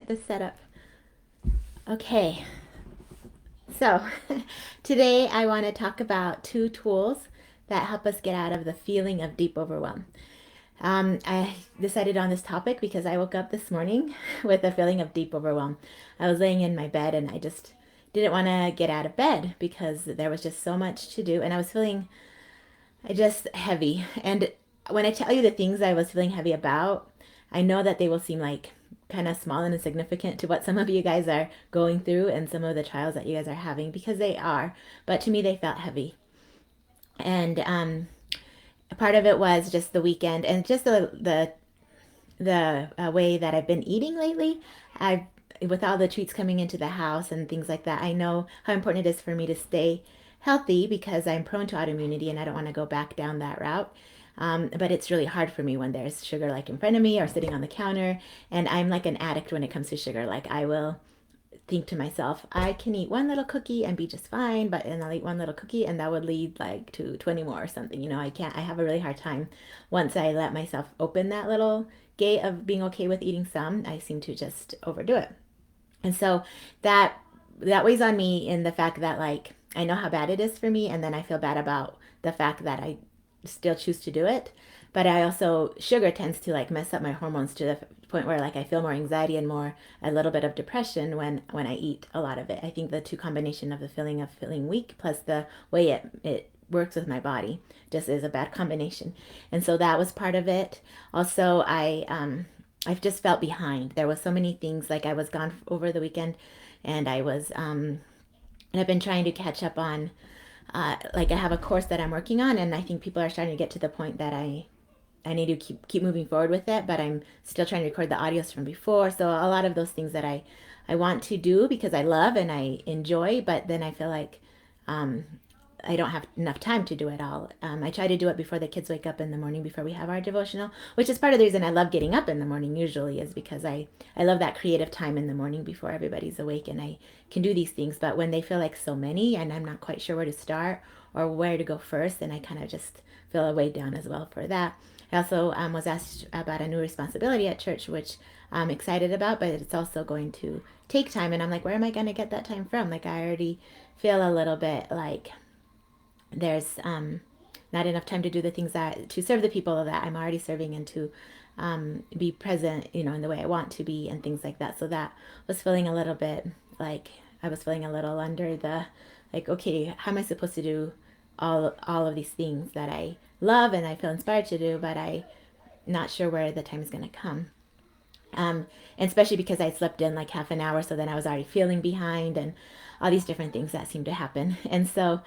the setup. Okay, so today I want to talk about two tools that help us get out of the feeling of deep overwhelm. I decided on this topic because I woke up this morning with a feeling of deep overwhelm. I was laying in my bed and I just didn't want to get out of bed because there was just so much to do and I was feeling just heavy. And when I tell you the things I was feeling heavy about, I know that they will seem like kind of small and insignificant to what some of you guys are going through and some of the trials that you guys are having because they are. But to me, they felt heavy. And part of it was just the weekend and just the way that I've been eating lately. I've with all the treats coming into the house and things like that. I know how important it is for me to stay healthy because I'm prone to autoimmunity and I don't want to go back down that route. But it's really hard for me when there's sugar like in front of me or sitting on the counter. And I'm like an addict when it comes to sugar. Like I will think to myself, I can eat one little cookie and be just fine, but and I'll eat one little cookie and that would lead like to 20 more or something. I can't, I have a really hard time once I let myself open that little gate of being okay with eating some, I seem to just overdo it. And so that that weighs on me in the fact that like I know how bad it is for me and then I feel bad about the fact that I still choose to do it. But I also sugar tends to like mess up my hormones to the point where like I feel more anxiety and more a little bit of depression when I eat a lot of it. I think the two combination of the feeling of feeling weak plus the way it works with my body just is a bad combination. And so that was part of it. Also, I've just felt behind. There was so many things like I was gone over the weekend and and I've been trying to catch up on like I have a course that I'm working on and I think people are starting to get to the point that I need to keep moving forward with it, but I'm still trying to record the audios from before. So a lot of those things that I want to do because I love and I enjoy, but then I feel like um, I don't have enough time to do it all. I try to do it before the kids wake up in the morning before we have our devotional, which is part of the reason I love getting up in the morning usually is because I love that creative time in the morning before everybody's awake and I can do these things. But when they feel like so many and I'm not quite sure where to start or where to go first, then I kind of just feel a way down as well for that. I also was asked about a new responsibility at church, which I'm excited about, but it's also going to take time. And I'm like, where am I going to get that time from? Like, I already feel a little bit like there's not enough time to do the things that to serve the people that I'm already serving and to be present, in the way I want to be and things like that. So that was feeling a little bit like I was feeling a little under the like, okay, how am I supposed to do all of these things that I love and I feel inspired to do, but I'm not sure where the time is going to come. And especially because I slept in like half an hour, so then I was already feeling behind and all these different things that seem to happen. And so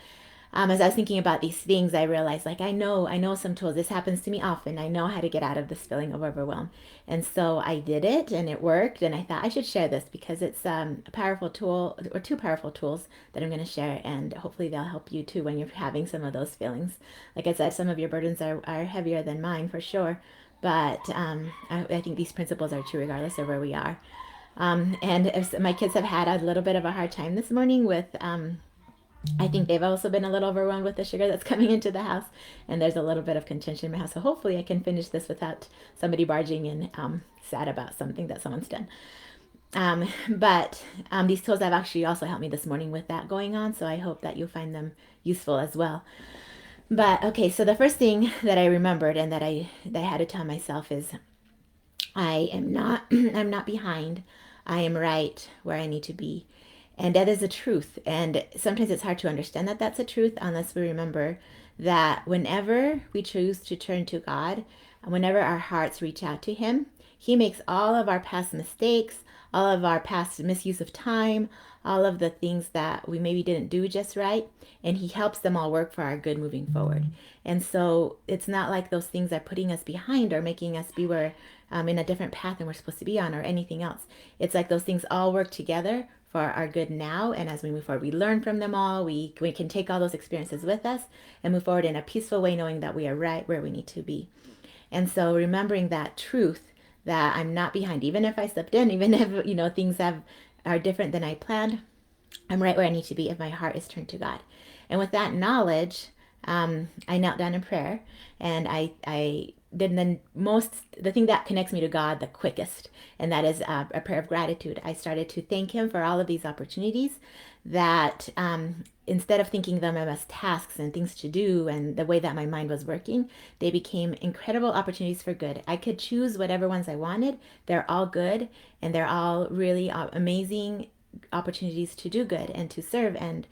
as I was thinking about these things, I realized like I know some tools. This happens to me often. I know how to get out of this feeling of overwhelm, and so I did it, and it worked. And I thought I should share this because it's a powerful tool or two powerful tools that I'm going to share, and hopefully they'll help you too when you're having some of those feelings. Like I said, some of your burdens are heavier than mine for sure, but I think these principles are true regardless of where we are. And if my kids have had a little bit of a hard time this morning with I think they've also been a little overwhelmed with the sugar that's coming into the house, and there's a little bit of contention in my house. So hopefully, I can finish this without somebody barging in sad about something that someone's done. But these tools have actually also helped me this morning with that going on. So I hope that you'll find them useful as well. But okay, so the first thing that I remembered and that I had to tell myself is I am not I'm not behind. I am right where I need to be. And that is a truth. And sometimes it's hard to understand that that's a truth unless we remember that whenever we choose to turn to God, whenever our hearts reach out to Him, He makes all of our past mistakes, all of our past misuse of time, all of the things that we maybe didn't do just right, and He helps them all work for our good moving forward. And so it's not like those things are putting us behind or making us be where in a different path than we're supposed to be on or anything else. It's like those things all work together for our good now. And as we move forward, we learn from them all. We can take all those experiences with us and move forward in a peaceful way, knowing that we are right where we need to be. And so remembering that truth that I'm not behind, even if I slipped in, even if, things are different than I planned, I'm right where I need to be if my heart is turned to God. And with that knowledge, I knelt down in prayer and I the thing that connects me to God the quickest, and that is a prayer of gratitude. I started to thank Him for all of these opportunities that, instead of thinking them as tasks and things to do and the way that my mind was working, they became incredible opportunities for good. I could choose whatever ones I wanted. They're all good, and they're all really amazing opportunities to do good and to serve. And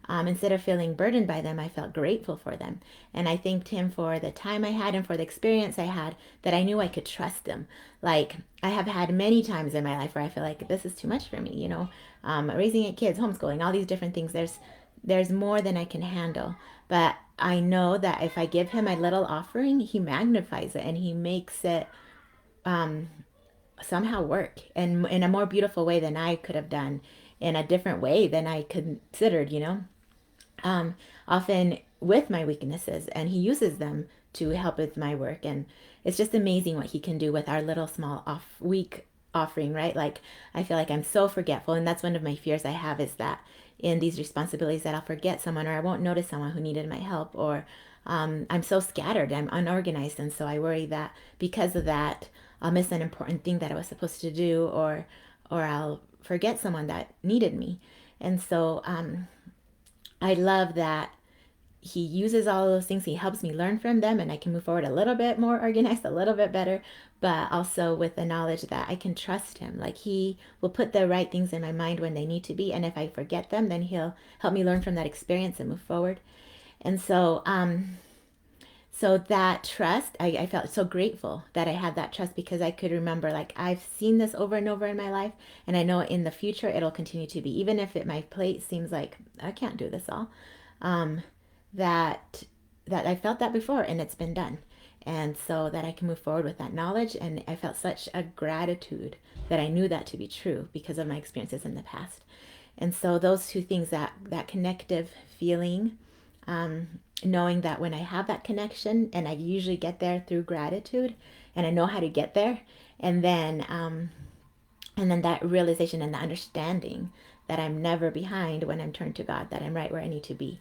instead of feeling burdened by them, I felt grateful for them. And I thanked Him for the time I had and for the experience I had, that I knew I could trust Him. Like, I have had many times in my life where I feel like this is too much for me, raising 8 kids, homeschooling, all these different things. There's more than I can handle. But I know that if I give Him my little offering, He magnifies it and He makes it somehow work, and in a more beautiful way than I could have done, in a different way than I considered. Often with my weaknesses, and He uses them to help with my work. And it's just amazing what He can do with our little small off week offering, right? Like, I feel like I'm so forgetful, and that's one of my fears I have, is that in these responsibilities that I'll forget someone, or I won't notice someone who needed my help, or I'm so scattered, I'm unorganized, and so I worry that because of that I'll miss an important thing that I was supposed to do, or I'll forget someone that needed me. And so I love that He uses all of those things. He helps me learn from them, and I can move forward a little bit more organized, a little bit better, but also with the knowledge that I can trust Him. Like, He will put the right things in my mind when they need to be. And if I forget them, then He'll help me learn from that experience and move forward. And so that trust, I felt so grateful that I had that trust, because I could remember, like, I've seen this over and over in my life, and I know in the future it'll continue to be, even if my plate seems like I can't do this all. Um, that I felt that before, and it's been done, and so that I can move forward with that knowledge. And I felt such a gratitude that I knew that to be true because of my experiences in the past. And so those two things, that connective feeling, knowing that when I have that connection, and I usually get there through gratitude, and I know how to get there, and then that realization and the understanding that I'm never behind when I'm turned to God, that I'm right where I need to be,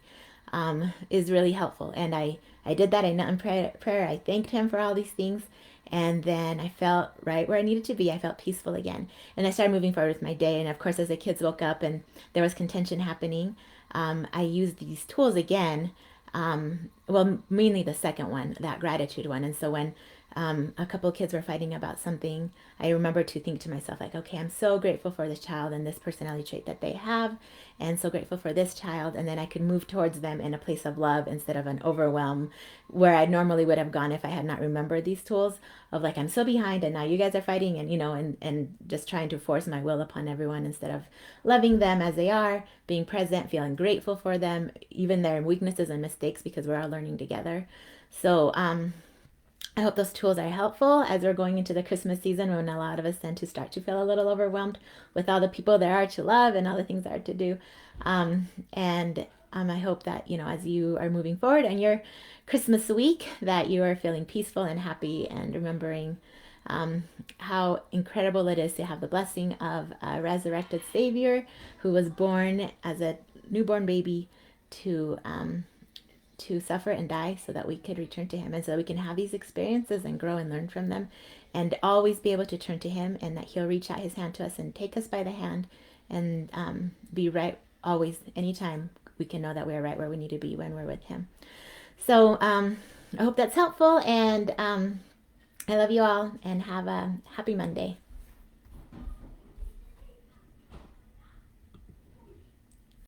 is really helpful. And I did that. I knelt in prayer. I thanked Him for all these things. And then I felt right where I needed to be. I felt peaceful again. And I started moving forward with my day. And of course, as the kids woke up and there was contention happening, I used these tools again. Well, mainly the second one, that gratitude one. And so when a couple of kids were fighting about something, I remember to think to myself, like, okay, I'm so grateful for this child and this personality trait that they have, and so grateful for this child. And then I could move towards them in a place of love instead of an overwhelm, where I normally would have gone if I had not remembered these tools, of like, I'm so behind and now you guys are fighting, and and just trying to force my will upon everyone, instead of loving them as they are, being present, feeling grateful for them, even their weaknesses and mistakes, because we're all learning together. So I hope those tools are helpful as we're going into the Christmas season, when a lot of us tend to start to feel a little overwhelmed with all the people there are to love and all the things there are to do. And I hope that, as you are moving forward in your Christmas week, that you are feeling peaceful and happy, and remembering how incredible it is to have the blessing of a resurrected Savior who was born as a newborn baby to suffer and die so that we could return to Him, and so that we can have these experiences and grow and learn from them, and always be able to turn to Him, and that He'll reach out His hand to us and take us by the hand, and be right always, anytime. We can know that we are right where we need to be when we're with Him. So I hope that's helpful, and I love you all, and have a happy Monday.